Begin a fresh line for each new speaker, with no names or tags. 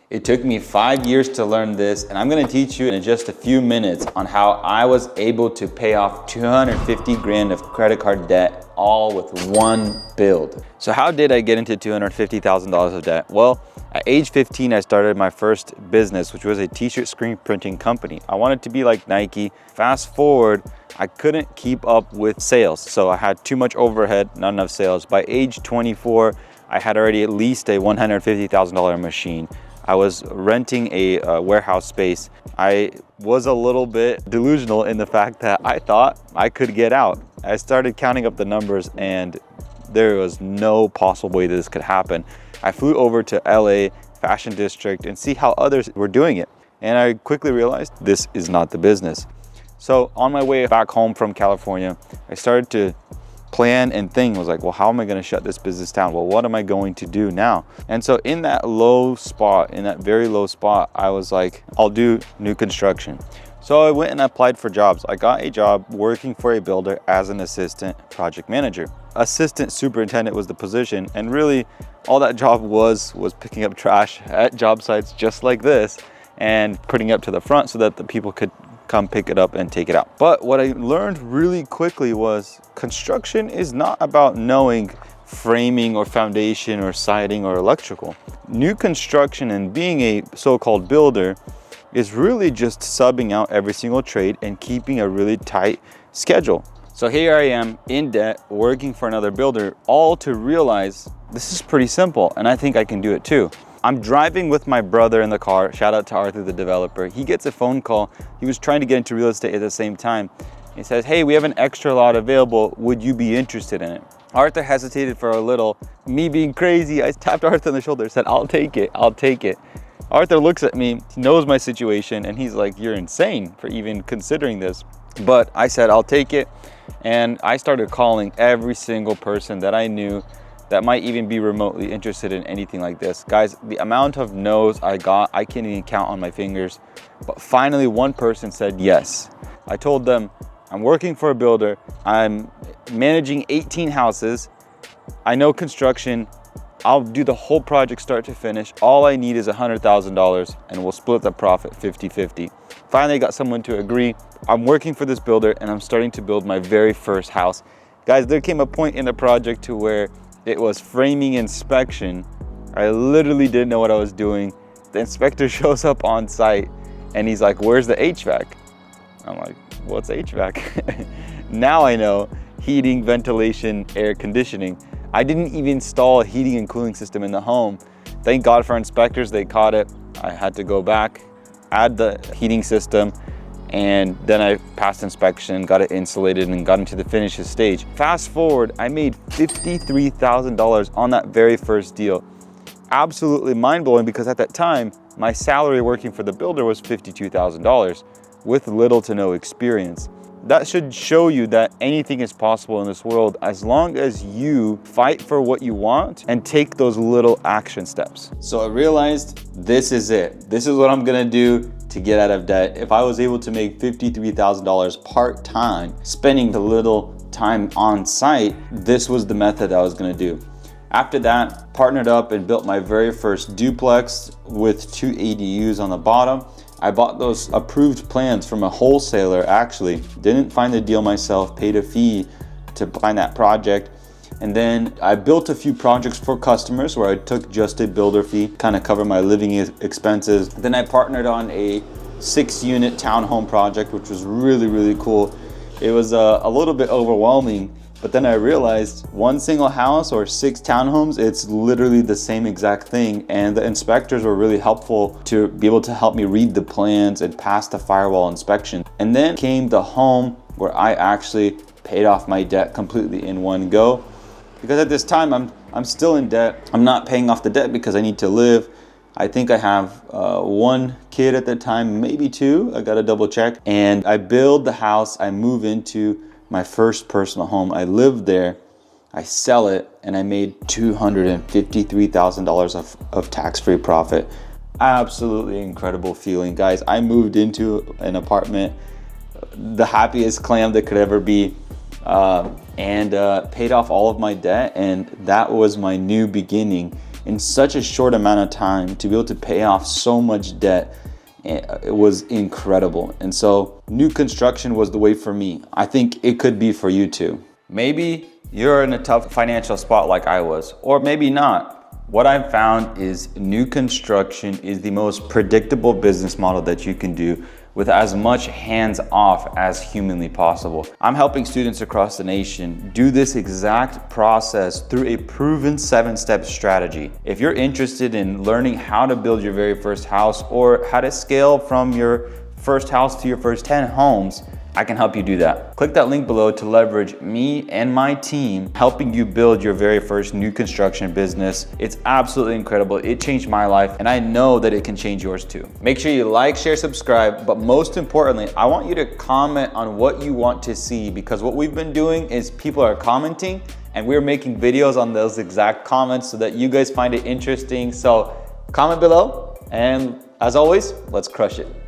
It took me 5 years to learn this, and I'm gonna teach you in just a few minutes on how I was able to pay off 250 grand of credit card debt all with one build. So how did I get into $250,000 of debt? Well, at age 15, I started my first business, which was a t-shirt screen printing company. I wanted to be like Nike. Fast forward, I couldn't keep up with sales. So I had too much overhead, not enough sales. By age 24, I had already at least a $150,000 machine. I was renting a warehouse space. I was a little bit delusional in the fact that I thought I could get out. I started counting up the numbers and there was no possible way that this could happen. I flew over to LA Fashion District and see how others were doing it. And I quickly realized this is not the business. So on my way back home from California, I started to plan and think, was like, well, how am I going to shut this business down? Well, what am I going to do now? And so in that low spot, in that very low spot, I was like, I'll do new construction. So I went and applied for jobs. I got a job working for a builder as an assistant project manager. Assistant superintendent was the position, and really all that job was picking up trash at job sites just like this and putting it up to the front so that the people could come pick it up and take it out. But what I learned really quickly was construction is not about knowing framing or foundation or siding or electrical. New construction and being a so-called builder is really just subbing out every single trade and keeping a really tight schedule. So here I am in debt, working for another builder, all to realize this is pretty simple and I think I can do it too. I'm driving with my brother in the car. Shout out to Arthur, the developer. He gets a phone call. He was trying to get into real estate at the same time. He says, hey, we have an extra lot available. Would you be interested in it? Arthur hesitated for a little. Me being crazy, I tapped Arthur on the shoulder and said, I'll take it, I'll take it. Arthur looks at me, he knows my situation, and he's like, you're insane for even considering this. But I said, I'll take it. And I started calling every single person that I knew that might even be remotely interested in anything like this. Guys, the amount of no's I got, I can't even count on my fingers. But finally, one person said yes. I told them, I'm working for a builder. I'm managing 18 houses. I know construction. I'll do the whole project start to finish. All I need is $100,000 and we'll split the profit 50-50. Finally, I got someone to agree. I'm working for this builder and I'm starting to build my very first house. Guys, there came a point in the project to where it was framing inspection. I literally didn't know what I was doing. The inspector shows up on site and he's like, where's the HVAC? I'm like, what's HVAC? Now I know, heating, ventilation, air conditioning. I didn't even install a heating and cooling system in the home. Thank God for inspectors, they caught it. I had to go back, add the heating system, and then I passed inspection, got it insulated, and got into the finishes stage. Fast forward, I made $53,000 on that very first deal. Absolutely mind-blowing, because at that time, my salary working for the builder was $52,000 with little to no experience. That should show you that anything is possible in this world as long as you fight for what you want and take those little action steps. So I realized this is it. This is what I'm gonna do to get out of debt. If I was able to make $53,000 part-time, spending the little time on site, this was the method I was gonna do. After that, partnered up and built my very first duplex with 2 ADUs on the bottom. I bought those approved plans from a wholesaler actually. Didn't find the deal myself, paid a fee to find that project. And then I built a few projects for customers where I took just a builder fee, kind of cover my living expenses. Then I partnered on a 6-unit townhome project, which was really, really cool. It was a little bit overwhelming, but then I realized one single house or 6 townhomes, it's literally the same exact thing. And the inspectors were really helpful to be able to help me read the plans and pass the firewall inspection. And then came the home where I actually paid off my debt completely in one go. Because at this time, I'm still in debt. I'm not paying off the debt because I need to live. I think I have 1 kid at the time, maybe 2. I gotta double check. And I build the house, I move into my first personal home. I live there, I sell it, and I made $253,000 of tax-free profit. Absolutely incredible feeling, guys. I moved into an apartment, the happiest clam that could ever be. And paid off all of my debt, and that was my new beginning in such a short amount of time to be able to pay off so much debt. It was incredible. And so new construction was the way for me. I think it could be for you too. Maybe you're in a tough financial spot like I was, or maybe not. What I've found is new construction is the most predictable business model that you can do with as much hands off as humanly possible. I'm helping students across the nation do this exact process through a proven 7-step strategy. If you're interested in learning how to build your very first house or how to scale from your first house to your first 10 homes, I can help you do that. Click that link below to leverage me and my team helping you build your very first new construction business. It's absolutely incredible. It changed my life, and I know that it can change yours too. Make sure you like, share, subscribe, but most importantly, I want you to comment on what you want to see, because what we've been doing is people are commenting and we're making videos on those exact comments so that you guys find it interesting. So comment below, and as always, let's crush it.